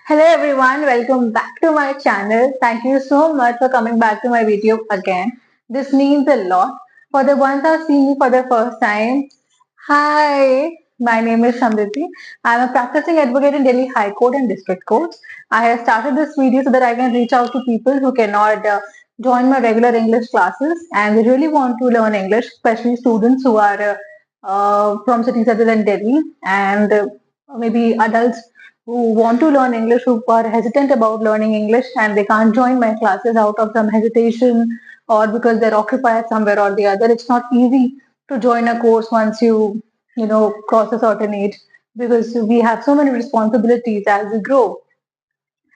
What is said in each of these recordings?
Hello everyone, welcome back to my channel. Thank you so much for coming back to my video again. This means a lot. For the ones who have seen me for the first time, hi, my name is Samriti. I am a practicing advocate in Delhi High Court and District Courts. I have started this video so that I can reach out to people who cannot join my regular English classes and they really want to learn English, especially students who are from cities other than Delhi and maybe adults who want to learn English, who are hesitant about learning English and they can't join my classes out of some hesitation or because they're occupied somewhere or the other. It's not easy to join a course once you cross a certain age because we have so many responsibilities as we grow.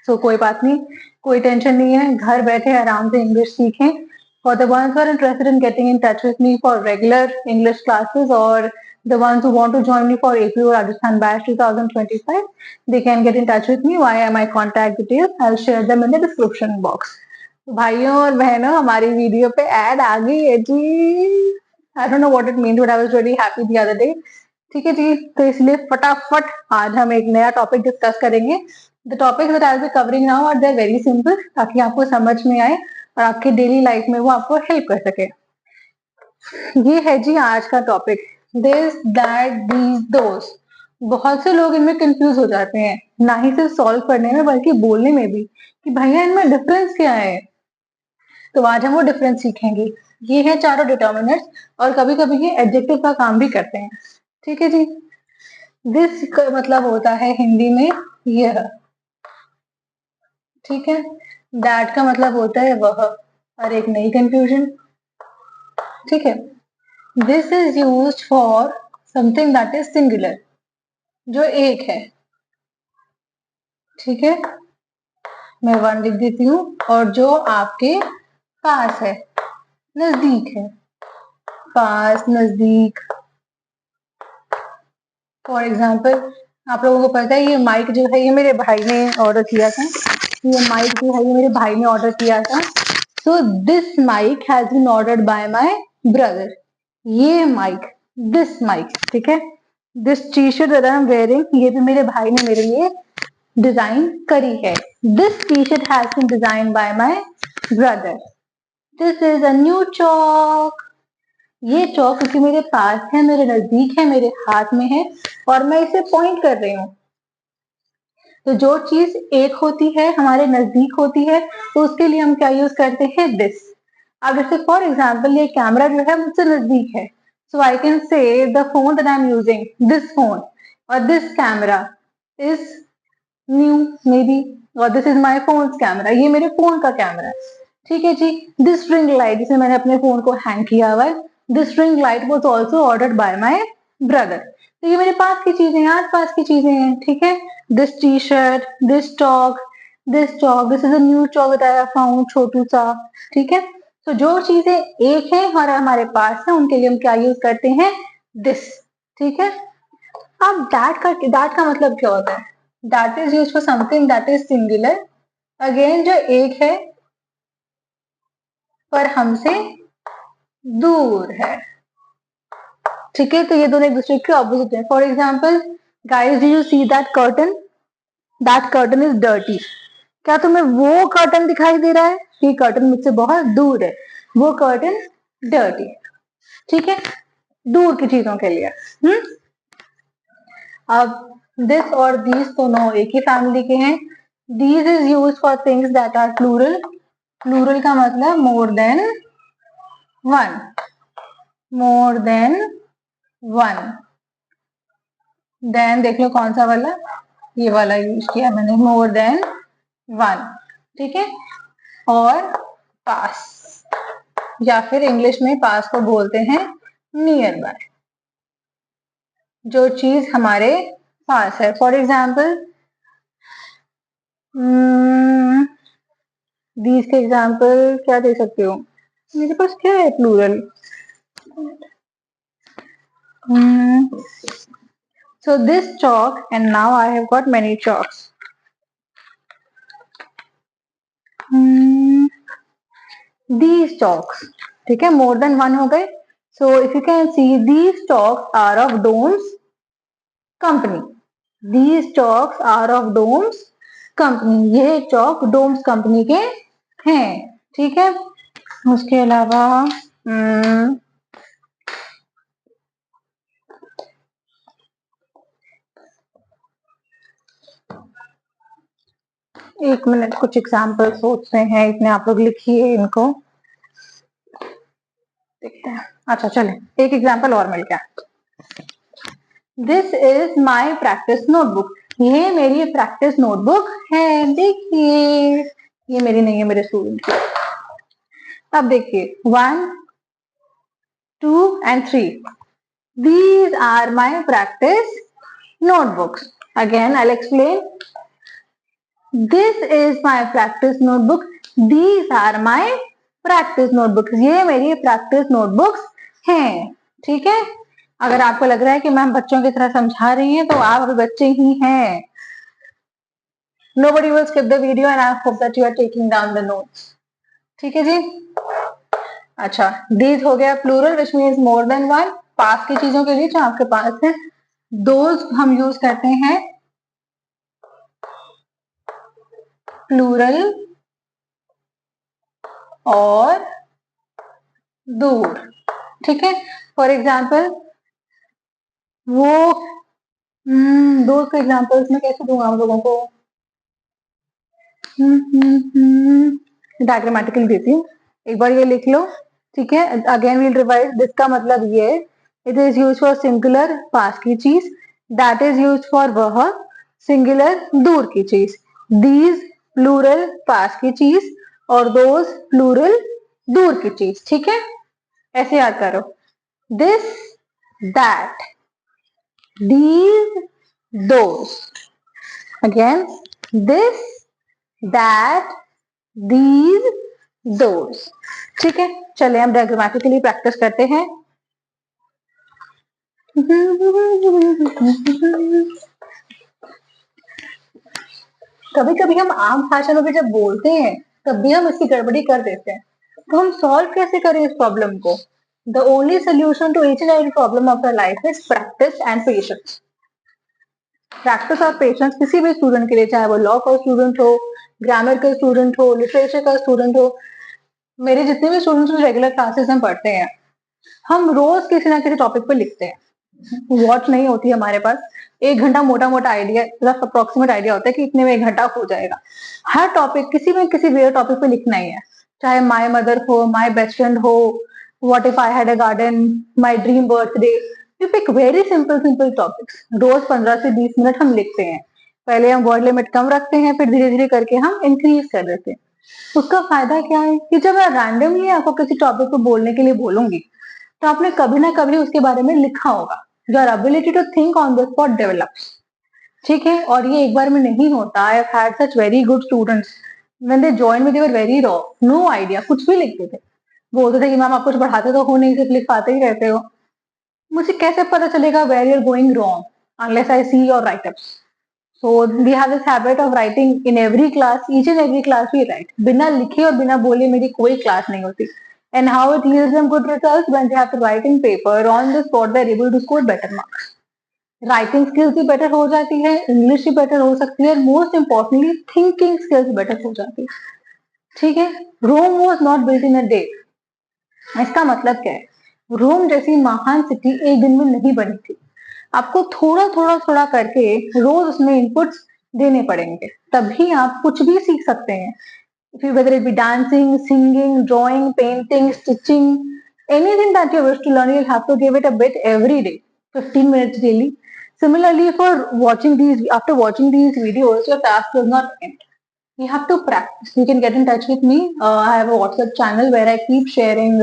So कोई बात नहीं, कोई tension नहीं है, घर बैठे आराम से इंग्लिश सीखें. For the ones who are interested in getting in touch with me for regular English classes or the ones who want to join me for APO Rajasthan Batch 2025, they can get in touch with me via my contact details. I'll share them in the description box. तो भाइयों और बहनों, हमारी video पे add आ गई है जी. I don't know what it means but I was really happy the other day. ठीक है जी, तो इसलिए फटाफट आज हम एक नया टॉपिक डिस्कस करेंगे. The topic that I will be covering now are they very simple, ताकि आपको समझ में आए और आपकी डेली लाइफ में वो आपको हेल्प कर सके. ये है जी आज का टॉपिक, दिस दैट दीज दोस. बहुत से लोग इनमें कंफ्यूज हो जाते हैं, ना ही सिर्फ सॉल्व करने में बल्कि बोलने में भी, कि भैया इनमें डिफरेंस क्या है. तो आज हम वो डिफरेंस सीखेंगे. ये है चारों डिटर्मिनर्स और कभी कभी ये एडजेक्टिव का काम भी करते हैं. ठीक है जी. दिस का मतलब होता है हिंदी में यह. ठीक है. दैट का मतलब होता है वह और एक नई कंफ्यूजन. ठीक है. This is used for something that is singular, जो एक है. ठीक है. मैं वन लिख देती हूँ और जो आपके पास है, नजदीक है. पास, नजदीक. फॉर एग्जाम्पल, आप लोगों को पता है ये माइक जो है ये मेरे भाई ने ऑर्डर किया था. ये माइक जो है ये मेरे भाई ने ऑर्डर किया था. So this mic has been ordered by my brother. ये माइक, दिस माइक. ठीक है. This T shirt that I am wearing, ये भी मेरे भाई ने मेरे लिए डिजाइन करी है. This T shirt has been design by my brother. This is a new chalk. ये चौक क्योंकि मेरे पास है, मेरे नजदीक है, मेरे हाथ में है और मैं इसे पॉइंट कर रही हूँ. तो जो चीज एक होती है, हमारे नजदीक होती है, तो उसके लिए हम क्या यूज करते हैं, दिस. अब जैसे फॉर एग्जाम्पल ये कैमरा जो है मुझसे नजदीक है, so I can say the phone that I am using, this phone, और this camera is new may be, और this is my phone camera, ये मेरे फोन का कैमरा है. ठीक है जी. दिस रिंग लाइट, जिसे मैंने अपने फोन को हैंग किया हुआ है, this ring light was also ordered bye my brother. तो ये मेरे पास की चीजें हैं, आस पास की चीजें हैं. ठीक है. This T shirt, this chalk, this is a new chalk that I have found, छोटू सा. ठीक है. तो जो चीजें एक है और हमारे पास है, उनके लिए हम क्या यूज करते हैं, दिस. ठीक है. अब दैट का मतलब क्या होता है, that is use for something that is singular. Again जो एक है पर हमसे दूर है. ठीक है. तो ये दोनों एक दूसरे के ऑपोजिट है. For example, guys, do you see that curtain, that curtain is dirty. क्या तुम्हें वो कर्टन दिखाई दे रहा है, ये कर्टन मुझसे बहुत दूर है, वो कर्टन डर्टी. ठीक है. दूर की चीजों के लिए. अब दिस और दीज दोनों एक ही फैमिली के हैं. These is use for things that are plural. Plural का मतलब more than one, more than one. Then देख लो कौन सा वाला, ये वाला यूज किया मैंने, मोर देन वन. ठीक है. और पास, या फिर इंग्लिश में पास को बोलते हैं नियर बाय, जो चीज हमारे पास है. फॉर एग्जाम्पल, दीज के एग्जाम्पल क्या दे सकते हो, मेरे पास क्या है plural. So this chalk, and now I have got many chalks. These chalks. ठीक है. more than one हो गए. So if you can see, these chalks are of Dome's company. These chalks are of Dome's company, ये चौक Doms company के हैं, ठीक है। उसके अलावा एक मिनट, कुछ एग्जाम्पल सोचते हैं, इसमें आप लोग लिखिए इनको, देखते हैं। अच्छा चले, एक एग्जाम्पल और मिल गया। This is my practice notebook, ये मेरी प्रैक्टिस नोटबुक है, देखिए ये मेरी नहीं है, मेरे स्टूडेंट की। अब देखिए 1, 2 and 3, these are my practice notebooks. Again I'll explain. This is my practice notebook, these are my practice notebooks, ये मेरी practice notebooks हैं, ठीक है। अगर आपको लग रहा है कि मैम बच्चों की तरह समझा रही हैं, तो आप अभी बच्चे ही हैं। Nobody will skip the video and I hope that you are taking down the notes, ठीक है जी। अच्छा, these हो गया plural which means more than one, पास की चीजों के लिए जो आपके पास है। दोज हम यूज करते हैं प्लूरल और दूर, ठीक है। फॉर एग्जाम्पल वो दोस्त का एग्जाम्पल्स में कैसे दूंगा आप लोगों को, डायग्रामेटिकली देती हूँ, एक बार ये लिख लो, ठीक है। अगेन वील रिवाइज, दिस का मतलब ये, it is use for singular पास की चीज, दैट इज यूज फॉर वह सिंगुलर दूर की चीज, दीज प्लूरल पास की चीज और दोज प्लूरल दूर की चीज, ठीक है। ऐसे याद करो, this, that, these, those. Again, this, that, these, those. ठीक है, चले हम डायग्रामेटिकली प्रैक्टिस करते हैं। कभी कभी हम आम भाषा में भी जब बोलते हैं, तब भी हम इसकी गड़बड़ी कर देते हैं। तो हम सॉल्व कैसे करें इस प्रॉब्लम को? The only solution to each and every problem of our life is practice and patience. Practice और पेशेंस किसी भी स्टूडेंट के लिए, चाहे वो लॉ का स्टूडेंट हो, ग्रामर का स्टूडेंट हो, लिटरेचर का स्टूडेंट हो। मेरे जितने भी स्टूडेंट्स रेगुलर क्लासेस में पढ़ते हैं, हम रोज किसी ना किसी टॉपिक पे लिखते हैं। वॉच नहीं होती हमारे पास, 1 घंटा मोटा मोटा आइडिया, रफ अप्रोक्सीमेट आइडिया होता है कि इतने में 1 घंटा हो जाएगा। हर टॉपिक किसी में किसी वेयर टॉपिक पे लिखना ही है, चाहे माई मदर हो, माई बेस्ट फ्रेंड हो, what if I had a garden, my dream birthday. You pick very simple simple topics, रोज 15 से 20 मिनट हम लिखते हैं। पहले हम वर्ड लिमिट कम रखते हैं, फिर धीरे धीरे करके हम इंक्रीज कर देते हैं। उसका फायदा क्या है कि जब मैं रैंडमली आपको किसी टॉपिक को बोलने के लिए बोलूंगी, तो आपने कभी ना कभी उसके बारे में लिखा होगा। Your ability to think on the spot develops, ठीक है। और ये एक बार में नहीं होता। I have had such very good students, when they join me they were very raw, no idea, कुछ भी लिखते थे, बोलते थे कि मैम आप कुछ पढ़ाते तो हो नहीं, सिर्फ लिख पाते ही रहते हो। मुझे कैसे पता चलेगा where you are going wrong unless I see your writeups. So we have this habit of writing in every class, each and every class we write. बिना लिखे और बिना बोले मेरी कोई क्लास नहीं होती। And how it yields them good results when they have to write in paper on the spot, they're able to score better marks. Writing skills भी बेटर हो जाती है, इंग्लिश भी बेटर हो सकती है, और most importantly thinking skills better हो जाती है, ठीक है। Rome was not built in a day, इसका मतलब क्या है? रोम जैसी महान सिटी एक दिन में नहीं बनी थी। आपको थोड़ा थोड़ा थोड़ा करके रोज उसमें इनपुट्स देने पड़ेंगे, तभी आप कुछ भी सीख सकते हैं। Whether it be dancing, singing, drawing, painting, stitching, anything that you wish to learn, you'll have to give it a bit every day, 15 minutes daily. Similarly, after watching these videos, your task does not end. You have to practice. You can get in touch with me. I have a WhatsApp channel where I keep sharing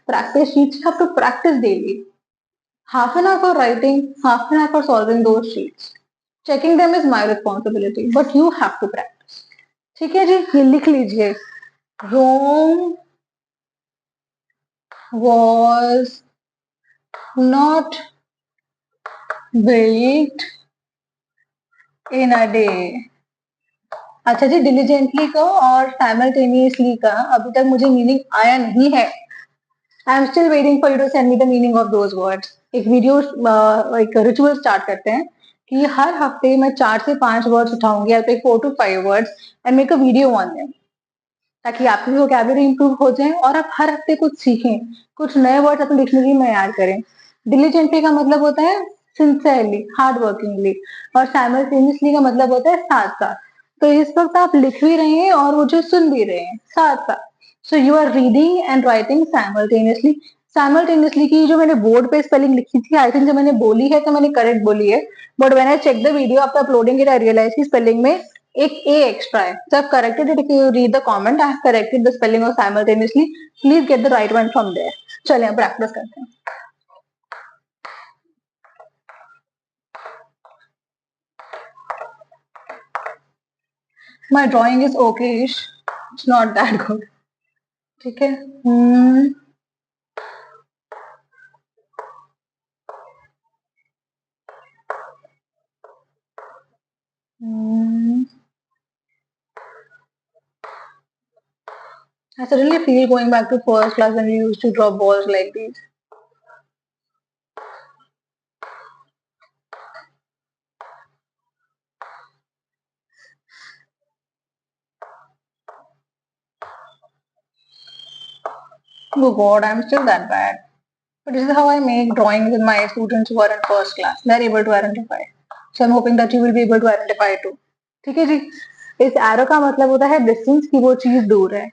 practice sheets. You have to practice daily. Half an hour for writing, half an hour for solving those sheets. Checking them is my responsibility, but you have to practice. ठीक है जी, ये लिख लीजिए। Rome was not built in a day. अच्छा जी, diligently का और simultaneously का अभी तक मुझे मीनिंग आया नहीं है। I am still waiting for you to send me the meaning of those words. एक वीडियो, एक रिचुअल स्टार्ट करते हैं कि हर हफ्ते मैं 4 से 5 वर्ड्स उठाऊंगी, I take 4 to 5 words and make a video on them, ताकि आपकी वोकैबुलरी इंप्रूव हो जाए और आप हर हफ्ते कुछ सीखें, कुछ नए वर्ड्स अपनी डिक्शनरी में ऐड करें। डिलीजेंटली का मतलब होता है सिंसियरली, हार्ड वर्किंगली, और साइमल्टेनियसली का मतलब होता है साथ साथ। तो इस वक्त आप लिख भी रहे हैं और मुझे सुन भी रहे हैं साथ साथ। So you are reading and writing simultaneously. Simultaneously की जो मैंने बोर्ड पे स्पेलिंग लिखी थी, आई थिंक जब मैंने बोली है तो मैंने करेक्ट बोली है, but when I check the video after uploading it, I realize की स्पेलिंग में एक ए एक्स्ट्रा है। So I've corrected it. If you read the comment, I have corrected the spelling of simultaneously. Please get the right one from there. चलिए हम practice करते हैं। My drawing is okay-ish. It's not that good. ठीक है। I suddenly feel going back to first class when we used to draw balls like these. Oh God, I'm still that bad. But this is how I make drawings with my students who are in first class. They're able to identify. So I'm hoping that you will be able to identify too. ठीक है जी। इस arrow का मतलब होता है distance, की वो चीज दूर है।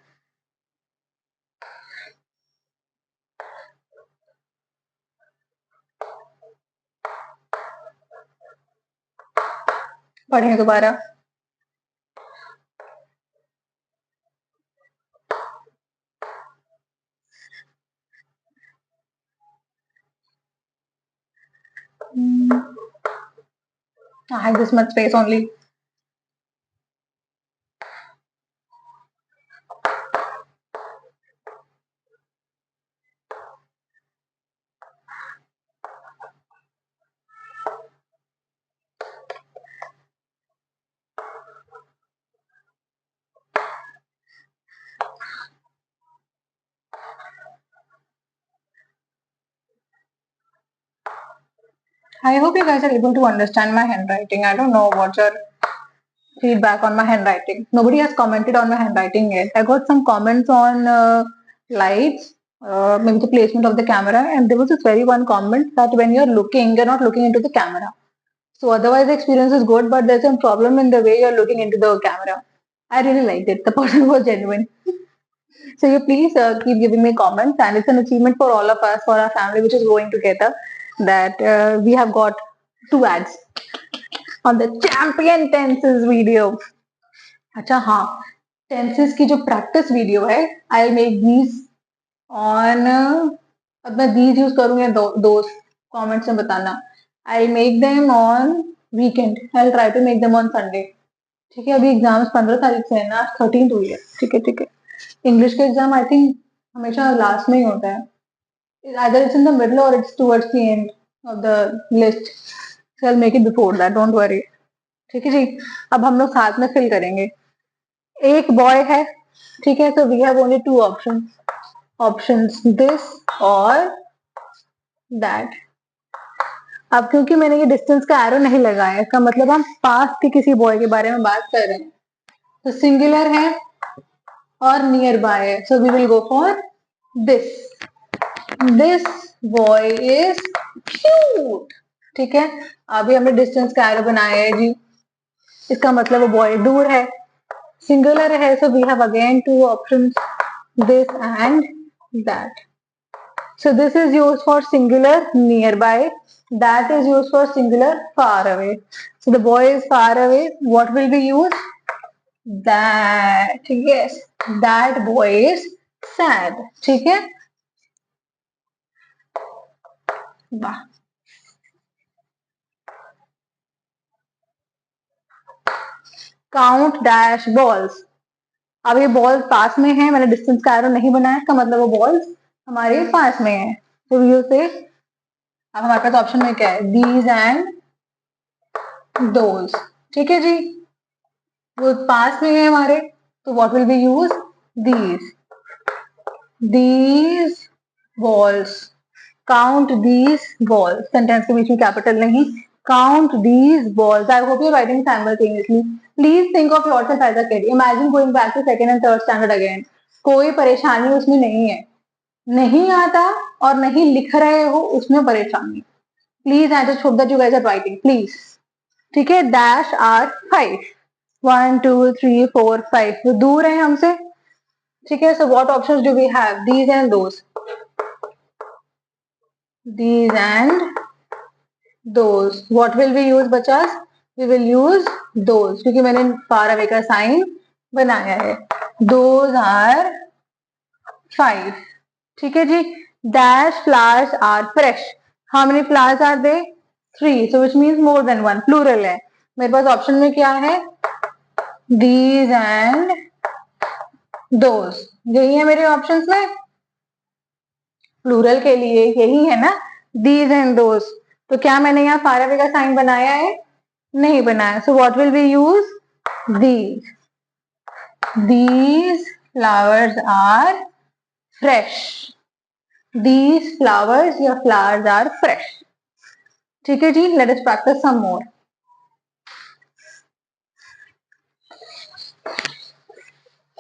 पढ़ें दोबारा। I have this much space only. I hope you guys are able to understand my handwriting. I don't know what's your feedback on my handwriting. Nobody has commented on my handwriting yet. I got some comments on lights, maybe the placement of the camera, and there was this very one comment that when you're looking, you're not looking into the camera. So otherwise the experience is good, but there's some problem in the way you're looking into the camera. I really liked it. The person was genuine. So you please keep giving me comments, and it's an achievement for all of us, for our family, which is growing together, that we have got 2 ads on the champion tenses video. अच्छा हाँ, tenses की जो practice video है, I make these on, अब मैं these use करूँ या दोस्त, कमेंट्स में बताना। I make them on weekend, I try to make them on Sunday. ठीक है, अभी एग्जाम्स 15 तारीख से है ना, 13th हुई है। ठीक है ठीक है। इंग्लिश का एग्जाम आई थिंक हमेशा लास्ट में ही होता है, either it's in the middle or it's towards the end of the list. So I'll make it before that, don't worry. ठीक है जी। अब हम लोग साथ में फिल करेंगे। एक बॉय है, ठीक है, तो we have only 2 options, this और दैट। अब क्योंकि मैंने ये डिस्टेंस का एरो नहीं लगाया, इसका मतलब हम पास के किसी बॉय के बारे में बात कर रहे हैं, तो सिंगुलर है और नियर बाय है, so we will go for this boy is cute. ठीक है, अभी हमने डिस्टेंस का एरो बनाया है जी, इसका मतलब वो बॉय दूर है। सिंगुलर है, so we have again 2 options, this and that. So this is used for singular nearby, that is used for singular far away. So the boy is far away, what will be used? That, yes, that boy is sad. ठीक है, वाह। Count dash balls. अब ये balls पास में है, मैंने distance का arrow नहीं बनाया, इसका मतलब वो बॉल्स हमारे पास में है, तो यू से। अब हमारे पास ऑप्शन में क्या है, दीज एंड दोज। ठीक है जी, वो पास में है हमारे, तो what will be use, these balls, count these balls. Sentence के बीच में कैपिटल नहीं, Count these balls. I hope you're writing simultaneously. Please think of yourself as a kid. Imagine going back to second and third standard again. कोई परेशानी उसमें नहीं है, नहीं आता और नहीं लिख रहे हो उसमें परेशानी. Please, I just hope that you guys are writing. Please. ठीक है. Dash are 5. 1, 2, 3, 4, 5. वो दूर है हमसे. ठीक है. So what options do we have? These and those. These and those. What will we use बच्चास? We will use those क्योंकि मैंने far away का sign बनाया है. Those are 5. ठीक है जी. Dash flowers are fresh. How many flowers are they? 3. So which means more than one. Plural है. मेरे पास option में क्या है? These and those. यही है मेरे ऑप्शंस में. प्लूरल के लिए यही है ना, these and those. तो क्या मैंने यहाँ far away का साइन बनाया है? नहीं बनाया. So what will we use? These. These flowers are fresh. These flowers या flowers are fresh. ठीक है जी. Let us practice some more.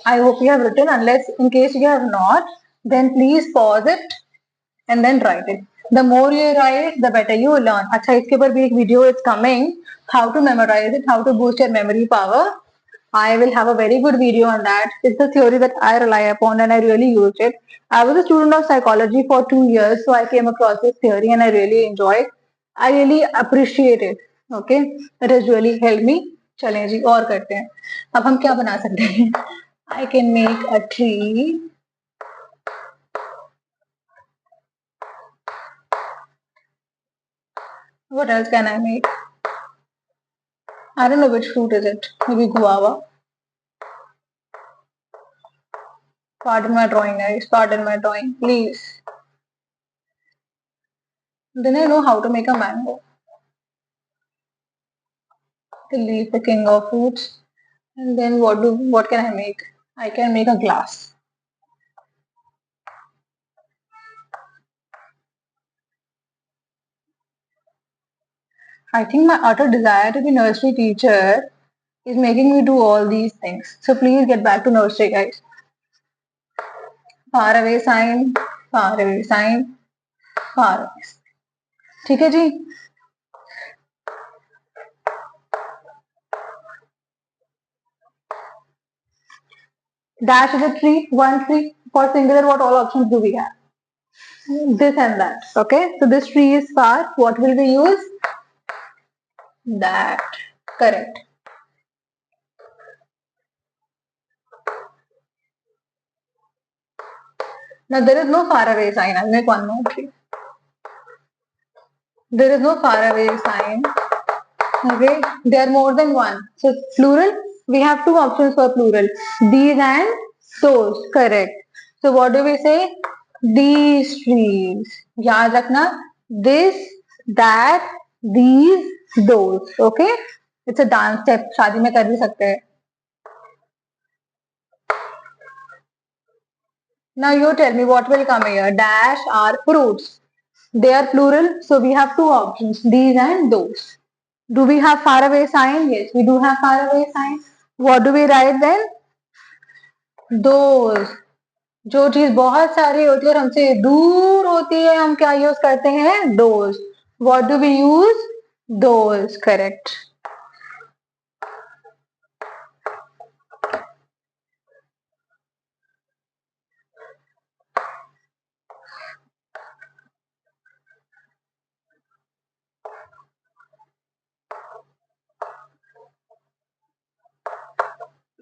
I hope you have written. Unless in case you have not, then please pause it and then write it. The more you write, the better you learn. अच्छा, इसके ऊपर भी एक video is coming. How to memorize it, how to boost your memory power. I will have a very good video on that. It's a theory that I rely upon and I really used it. I was a student of psychology for 2 years, so I came across this theory and I really enjoy it. I really appreciate it. Okay, that has really helped me. चलें जी और करते हैं. अब हम क्या बना सकते हैं? I can make a tree. What else can I make? I don't know which fruit is it. Maybe guava. Pardon my drawing, guys. Pardon my drawing, please. Then I know how to make a mango. The leaf, the king of fruits. And then what can I make? I can make a glass. I think my utter desire to be nursery teacher is making me do all these things. So please get back to nursery, guys. Far away sign, far away sign, far away. ठीक है जी. Dash is a tree, one tree. For singular, what all options do we have? This and that. Okay, so this tree is far. What will we use? That. Correct. Now there is no far away sign. I'll make one more tree. There is no far away sign. Okay, there are more than one. So plural, we have two options for plural. These and those. Correct. So what do we say? These trees. याद रखना. This, that, these, those. Okay. It's a dance step. शादी में कर भी सकते हैं. Now you tell me what will come here. Dash are fruits. They are plural, so we have two options. These and those. Do we have far away sign? Yes, we do have far away sign. What do we write then? Those. जो चीज बहुत सारी होती है और हमसे दूर होती है, हम क्या यूज करते हैं? Those. What do we use? Those. Correct.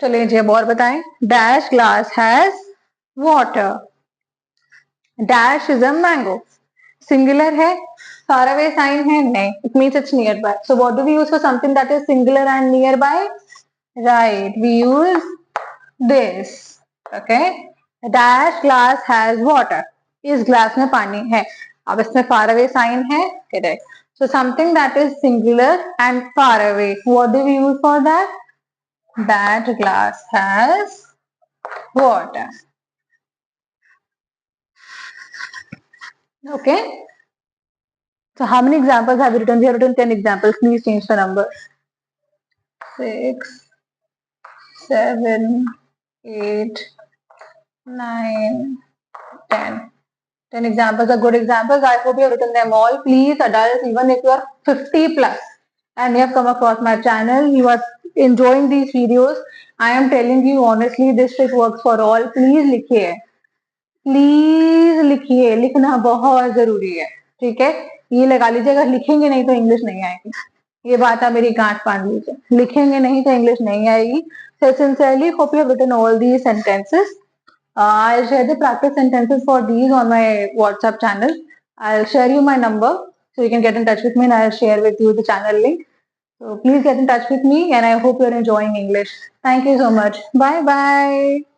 चलिए जी अब और बताएं. Dash glass has water. Dash is a mango. Singular है. Far away sign है. नहीं. It means it's nearby. So what do we use for something that is singular and nearby? Right. We use this. Okay. Dash glass has water. इस glass में पानी है. अब इसमें far away sign है. Correct. So something that is singular and far away. What do we use for that? That glass has water. Okay. So how many examples have you written? We have written 10 examples. Please change the number. 6, 7, 8, 9, 10. 10 examples are good examples. I hope you have written them all. Please, adults, even if you are 50 plus and you have come across my channel, you are enjoying these videos, I am telling you honestly, this trick works for all. Please लिखिए, please लिखिए, लिखना बहुत जरूरी है, ठीक है। ये लगा लीजिए, अगर लिखेंगे नहीं तो इंग्लिश नहीं आएगी, ये बात आप मेरी गांठ बांध लीजिए, लिखेंगे नहीं तो इंग्लिश नहीं आएगी। So sincerely hope you have written all these sentences. I'll share the practice sentences for these on my WhatsApp channel. I'll share you my number so you can get in touch with me, and I'll share with you the channel link. So please get in touch with me, and I hope you're enjoying English. Thank you so much. Bye bye.